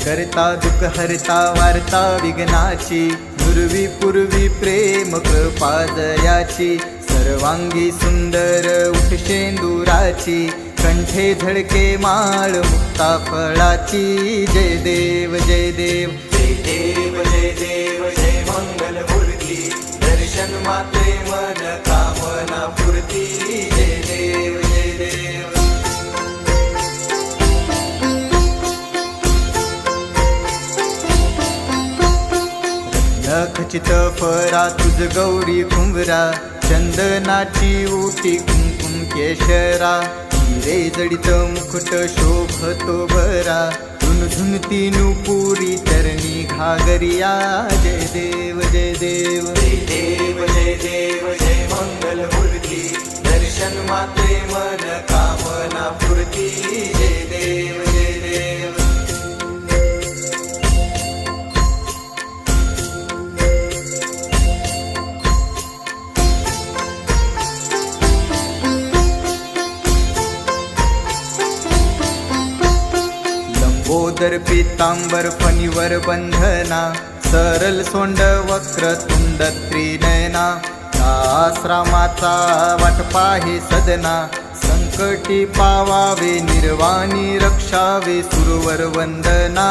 करता दुःख हरता वार्ता विघ्नाची, नुरवी पूर्वी प्रेम कृपा जयाची, सर्वांगी सुंदर उठशेंदुराची, कंठे झळके माळ मुक्ता फळाची. जय देव जय देव जय देव जय देव जय मंगल मूर्ती, दर्शन मात्रे मन कामना पूर्ती. जय देव जय देव. खचित फरा तुझ गौरी कुंभरा, चंदनाची ओटी कुंकुम केशरा, हिरे जडित मुकुट शोभतो बरा, झुनझुनती नुपुरी चरणी घागरिया. जय देव जय देव जय देव जय देव जय मंगल मूर्ती, दर्शन मात्रे मन कामना पूर्ती. जय देव जय देव. लंबोदर पीतांबर फणीवर बंधना, सरल सोंड वक्र तुंड त्रिनयना, आश्रमाचा वाट पाहे सदना, संकटी पावावे निर्वाणी रक्षावे सुरवर वंदना.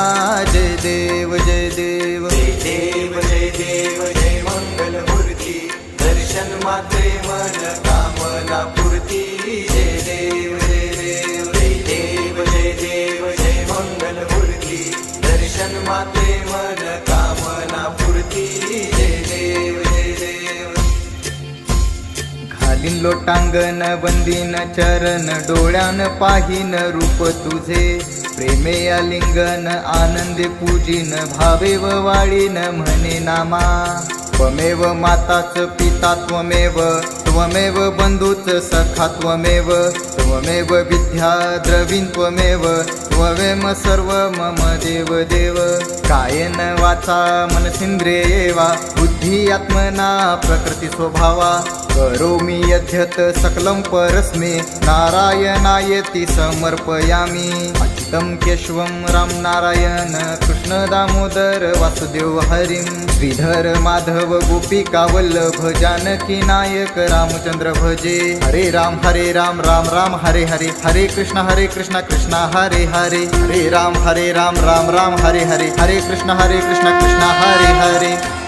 जय देव जय देव जय देव जय देव जय मंगल मूर्ती, दर्शन मात्रे मन कामना पूर्ती. जय देव जय देव जय देव जय देव जय मंगल मूर्ती, दर्शन मात्रे मन कामना पूर्ती. जय देव जय देव. घालीन लोटांगण वंदीन चरण, डोळ्यान पाहीन रूप तुझे, प्रेमे आलिंगन आनंदे पूजिन, भावे व वाळीन म्हणे नामा. त्वमेव माताच पिता त्वमेव, त्वमेव बंधूच सखा त्वमेव, त्वमेव विद्या द्रवीण त्वमेव, त्वमेव सर्व मम देव देव. कायेन वाचा मनसिंद्रिये वा, बुद्धी आत्मना प्रकृती स्वभावा, करोमि यद्यत सकलं परस्मै, नारायणायति समर्पयामि. अच्युतं केशवं राम नारायण कृष्ण दामोदर वासुदेव हरिं, श्रीधर माधव गोपिका वल्लभ जानकी नायक रामचंद्र भजे. हरे राम राम राम हरे हरे, हरे कृष्ण कृष्ण हरे हरे, हरे राम राम राम हरे हरे, हरे कृष्ण कृष्ण हरे हरे.